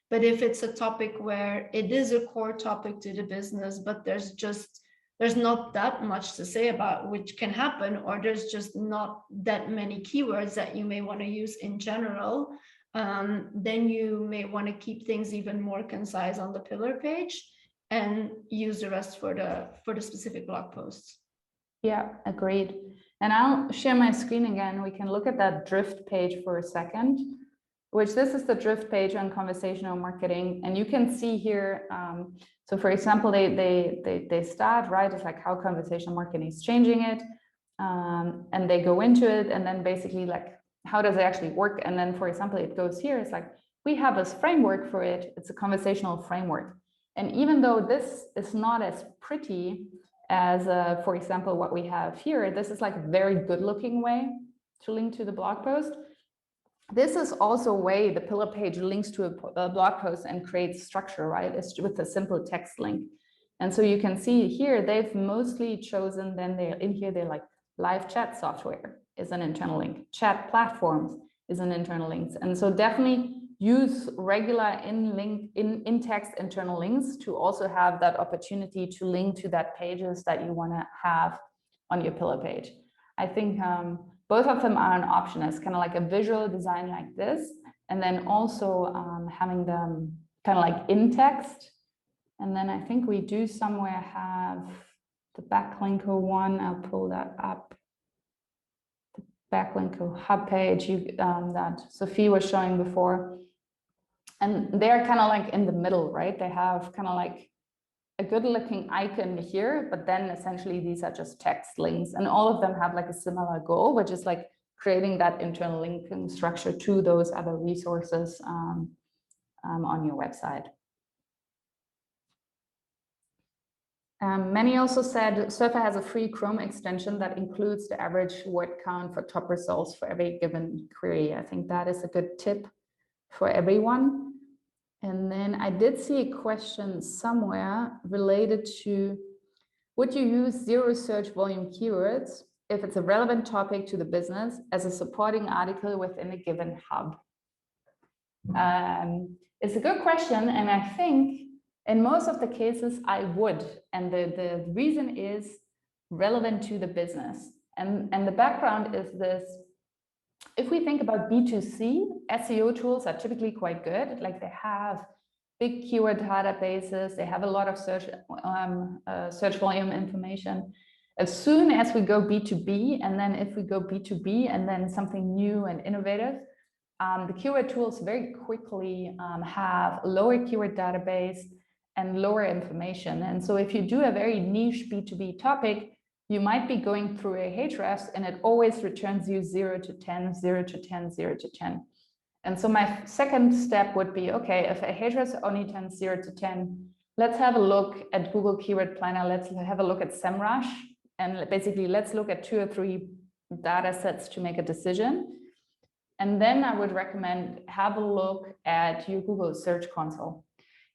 But if it's a topic where it is a core topic to the business, but there's just there's not that much to say about which can happen, or there's just not that many keywords that you may want to use in general, then you may want to keep things even more concise on the pillar page and use the rest for the specific blog posts. Yeah, agreed. And I'll share my screen again. We can look at that drift page for a second, which this is the drift page on conversational marketing. And you can see here, so for example, they start, right? It's like how conversational marketing is changing it. And they go into it, and then basically like, how does it actually work? And then, for example, it goes here, it's like, we have this framework for it. It's a conversational framework. And even though this is not as pretty as, for example, what we have here, this is like a very good looking way to link to the blog post. This is also a way the pillar page links to a blog post and creates structure, right? It's with a simple text link. And so you can see here, they've mostly chosen, then they're in here, they're like live chat software is an internal link, chat platforms is an internal link. And so definitely use regular in text internal links to also have that opportunity to link to that pages that you want to have on your pillar page. I think both of them are an option as kind of like a visual design like this, and then also having them kind of like in text. And then I think we do somewhere have the backlinker one. I'll pull that up. The backlinker hub page that Sophie was showing before. And they're kind of like in the middle, right? They have kind of like a good looking icon here, but then essentially these are just text links, and all of them have like a similar goal, which is like creating that internal linking structure to those other resources on your website. Many also said Surfer has a free Chrome extension that includes the average word count for top results for every given query. I think that is a good tip for everyone. And then I did see a question somewhere related to, would you use zero search volume keywords if it's a relevant topic to the business as a supporting article within a given hub? It's a good question. And I think in most of the cases I would. And the reason is relevant to the business. And the background is this. If we think about B2C, SEO tools are typically quite good. Like they have big keyword databases, they have a lot of search volume information. As soon as we go B2B, and then if we go B2B and then something new and innovative, the keyword tools very quickly have a lower keyword database and lower information. And so if you do a very niche B2B topic, you might be going through a Ahrefs and it always returns you 0 to 10, 0 to 10, 0 to 10. And so my second step would be, okay, if Ahrefs only turns 0 to 10, let's have a look at Google Keyword Planner. Let's have a look at SEMrush. And basically, let's look at 2 or 3 data sets to make a decision. And then I would recommend have a look at your Google Search Console.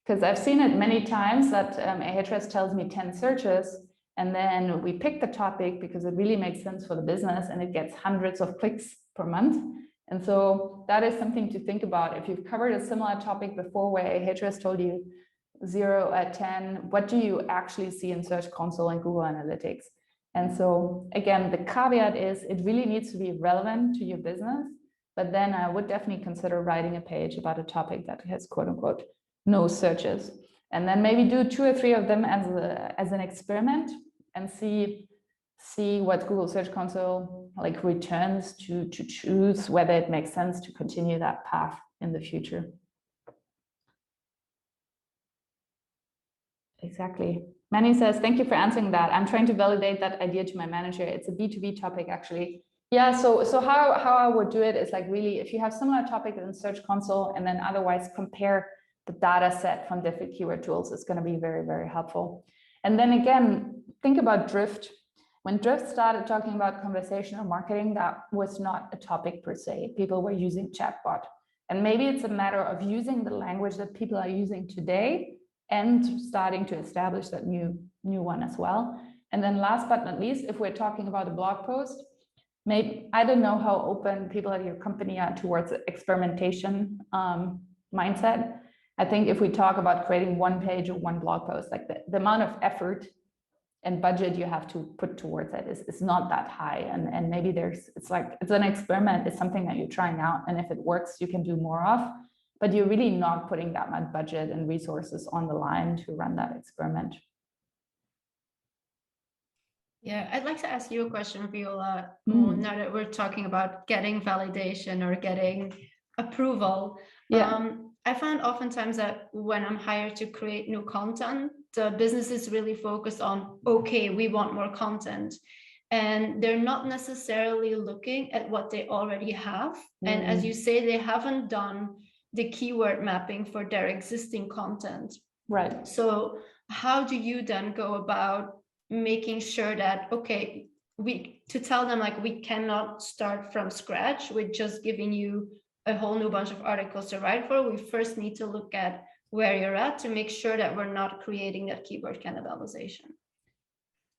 Because I've seen it many times that Ahrefs tells me 10 searches, and then we pick the topic because it really makes sense for the business and it gets hundreds of clicks per month. And so that is something to think about. If you've covered a similar topic before where Ahrefs told you 0 at 10, what do you actually see in Search Console and Google Analytics? And so again, the caveat is it really needs to be relevant to your business, but then I would definitely consider writing a page about a topic that has quote unquote no searches. And then maybe do 2 or 3 of them as an experiment and see what Google Search Console like returns to choose whether it makes sense to continue that path in the future. Exactly. Manny says, thank you for answering that. I'm trying to validate that idea to my manager. It's a B2B topic, actually. Yeah, so how I would do it is like really, if you have similar topic in Search Console and then otherwise compare the data set from different keyword tools, is going to be very, very helpful. And then again, think about Drift. When Drift started talking about conversational marketing, that was not a topic per se. People were using chatbot. And maybe it's a matter of using the language that people are using today and starting to establish that new one as well. And then last but not least, if we're talking about a blog post, maybe, I don't know how open people at your company are towards experimentation mindset. I think if we talk about creating one page or one blog post, like the amount of effort and budget you have to put towards it is not that high. And maybe it's an experiment, it's something that you're trying out, and if it works, you can do more of, but you're really not putting that much budget and resources on the line to run that experiment. Yeah, I'd like to ask you a question, Viola, now that we're talking about getting validation or getting approval. Yeah. I found oftentimes that when I'm hired to create new content, the business is really focused on, okay, we want more content. And they're not necessarily looking at what they already have. And as you say, they haven't done the keyword mapping for their existing content. Right. So how do you then go about making sure that, okay, to tell them like, we cannot start from scratch with just giving you a whole new bunch of articles to write for. We first need to look at where you're at to make sure that we're not creating that keyword cannibalization.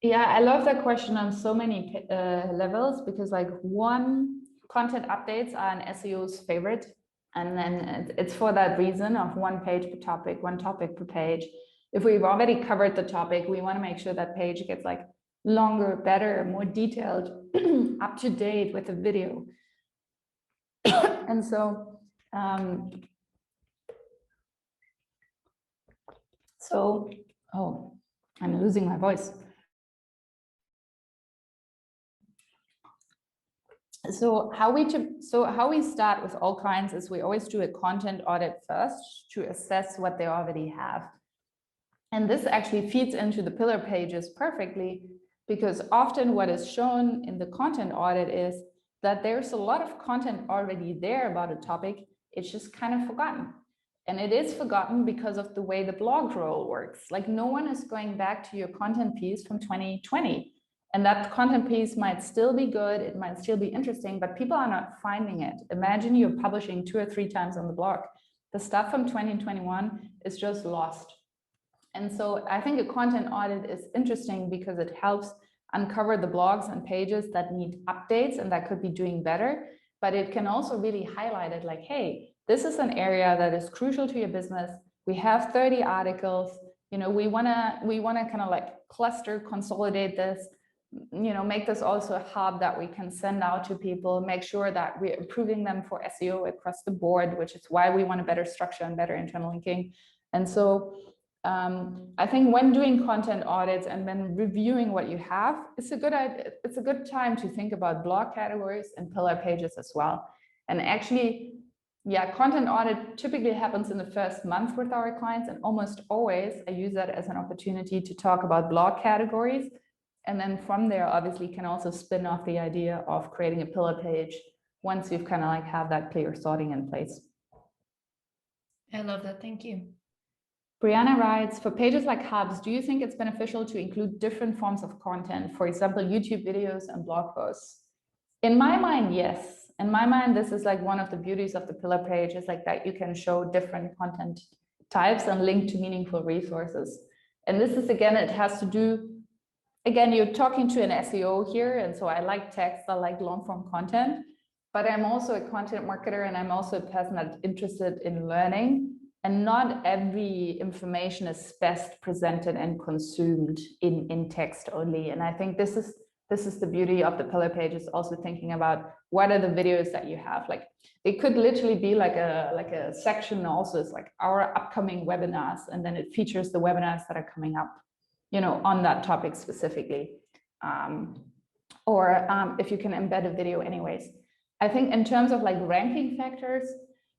Yeah, I love that question on so many levels, because like one, content updates are an SEO's favorite. And then it's for that reason of one page per topic, one topic per page. If we've already covered the topic, we want to make sure that page gets like longer, better, more detailed, up to date with the video. And so, oh, I'm losing my voice. So how we start with all clients is we always do a content audit first to assess what they already have. And this actually feeds into the pillar pages perfectly, because often what is shown in the content audit is that there's a lot of content already there about a topic. It's just kind of forgotten. And it is forgotten because of the way the blogroll works. Like no one is going back to your content piece from 2020. And that content piece might still be good, it might still be interesting, but people are not finding it. Imagine you're publishing 2 or 3 times on the blog. The stuff from 2021 is just lost. And so I think a content audit is interesting because it helps uncover the blogs and pages that need updates and that could be doing better. But it can also really highlight it like, hey, this is an area that is crucial to your business. We have 30 articles. You know, we wanna kind of like cluster, consolidate this, you know, make this also a hub that we can send out to people, make sure that we're improving them for SEO across the board, which is why we want a better structure and better internal linking. And so I think when doing content audits and when reviewing what you have, it's a good time to think about blog categories and pillar pages as well. And actually, yeah, content audit typically happens in the first month with our clients, and almost always I use that as an opportunity to talk about blog categories. And then from there, obviously, can also spin off the idea of creating a pillar page once you've kind of like have that clear sorting in place. I love that. Thank you. Brianna writes, for pages like hubs, do you think it's beneficial to include different forms of content, for example, YouTube videos and blog posts? In my mind, yes. In my mind, this is like one of the beauties of the pillar page is like that you can show different content types and link to meaningful resources. And this is, again, it has to do, again, you're talking to an SEO here. And so I like text, I like long form content, but I'm also a content marketer and I'm also a person that's interested in learning. And not every information is best presented and consumed in text only. And I think this is the beauty of the pillar page, is also thinking about what are the videos that you have. Like it could literally be like a section also, it's like our upcoming webinars, and then it features the webinars that are coming up, you know, on that topic specifically. Or if you can embed a video anyways. I think in terms of like ranking factors,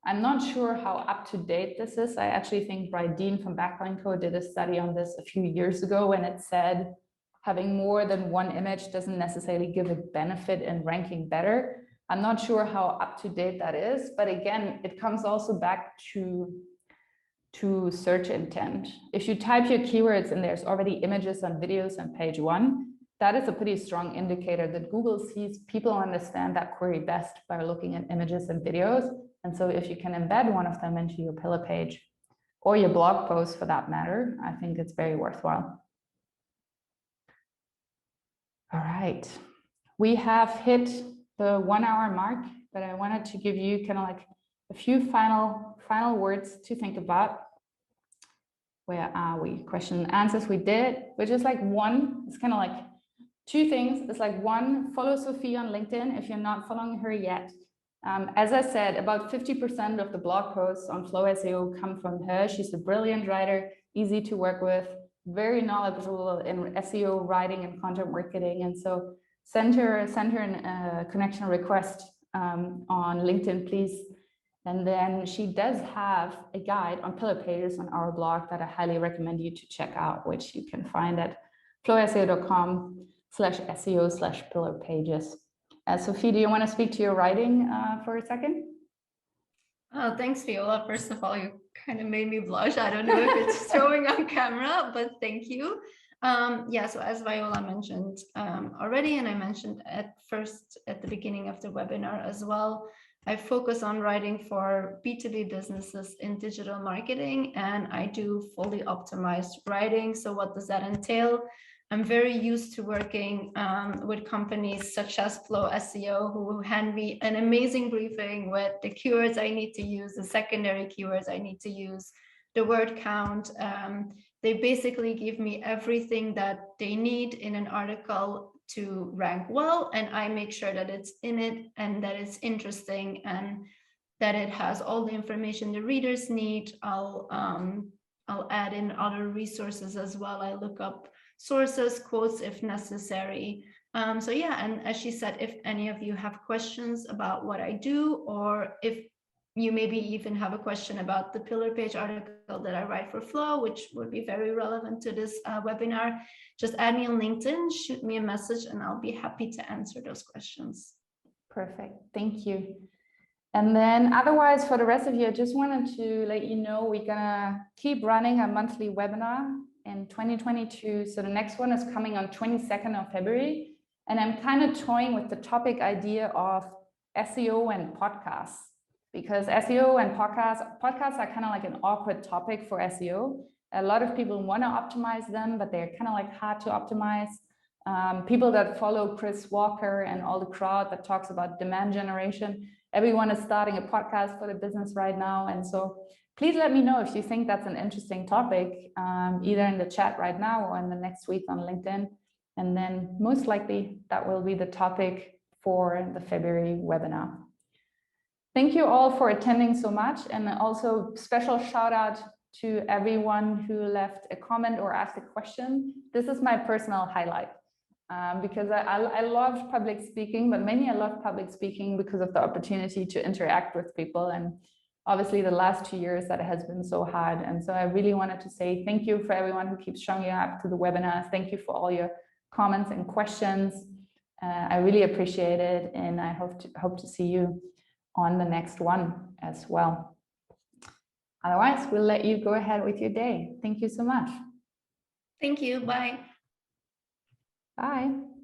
I'm not sure how up to date this is. I actually think Brian Dean from Backline Code did a study on this a few years ago, and it said having more than one image doesn't necessarily give a benefit in ranking better. I'm not sure how up to date that is, but again, it comes also back to search intent. If you type your keywords and there's already images and videos on page 1, that is a pretty strong indicator that Google sees people understand that query best by looking at images and videos. And so if you can embed one of them into your pillar page or your blog post for that matter, I think it's very worthwhile. All right, we have hit the 1 hour mark, but I wanted to give you kind of like a few final words to think about. where are we? Question and answers we did, which is like one, it's kind of like two things. It's like one, follow Sophie on LinkedIn if you're not following her yet. As I said, about 50% of the blog posts on Flow SEO come from her. She's a brilliant writer, easy to work with, very knowledgeable in SEO writing and content marketing. And so send her a connection request on LinkedIn, please. And then she does have a guide on pillar pages on our blog that I highly recommend you to check out, which you can find at flowseo.com/SEO/pillar pages. Sophie, do you want to speak to your writing for a second? Oh, thanks, Viola. First of all, you kind of made me blush. I don't know if it's showing on camera, but thank you. Yeah, so as Viola mentioned already, and I mentioned at the beginning of the webinar as well, I focus on writing for B2B businesses in digital marketing, and I do fully optimized writing. So what does that entail? I'm very used to working with companies such as Flow SEO, who hand me an amazing briefing with the keywords I need to use, the secondary keywords I need to use, the word count. They basically give me everything that they need in an article to rank well, and I make sure that it's in it and that it's interesting and that it has all the information the readers need. I'll add in other resources as well. I look up sources, quotes if necessary. So yeah, and as she said, if any of you have questions about what I do, or if you maybe even have a question about the pillar page article that I write for Flow, which would be very relevant to this webinar, just add me on LinkedIn, shoot me a message, and I'll be happy to answer those questions. Perfect, thank you. And then otherwise, for the rest of you, I just wanted to let you know we're gonna keep running a monthly webinar in 2022. So the next one is coming on 22nd of February. And I'm kind of toying with the topic idea of SEO and podcasts, because SEO and podcasts are kind of like an awkward topic for SEO. A lot of people want to optimize them, but they're kind of like hard to optimize. People that follow Chris Walker and all the crowd that talks about demand generation, everyone is starting a podcast for the business right now. And so please let me know if you think that's an interesting topic, either in the chat right now or in the next week on LinkedIn. And then most likely that will be the topic for the February webinar. Thank you all for attending so much. And also special shout out to everyone who left a comment or asked a question. This is my personal highlight. Because I love public speaking, but mainly I love public speaking because of the opportunity to interact with people. And obviously the last 2 years that has been so hard. And so I really wanted to say thank you for everyone who keeps showing up to the webinars. Thank you for all your comments and questions. I really appreciate it. And I hope to see you on the next one as well. Otherwise, we'll let you go ahead with your day. Thank you so much. Thank you. Bye. Bye.